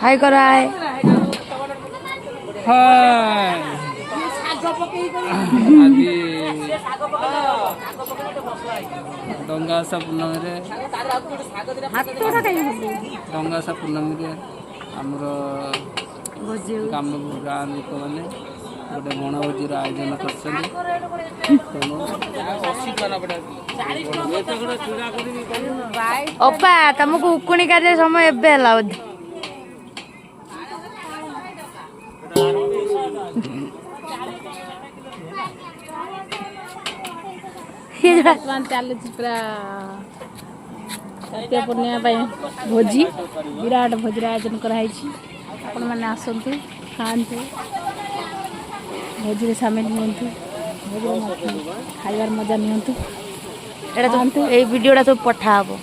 हाय करो हाय। हाय आदि डंगा सा पूर्णमी रे डंगा सा पूर्णमी रे आमर गाम गाँ लोक मैंने गोटे बणभोजीर आयोजन कर ओपा तुमको उकुणी कार्य समय एबे हला बोधे चलुची पूरा कार्तिक पूर्णिमा भोजी विराट भोजी आयोजन कराई आपण मैंने आसतु खातु भोजी सामिल हूँ खाइबार मजा नियंतु एटा तो ए वीडियोटा सब पठा हबो।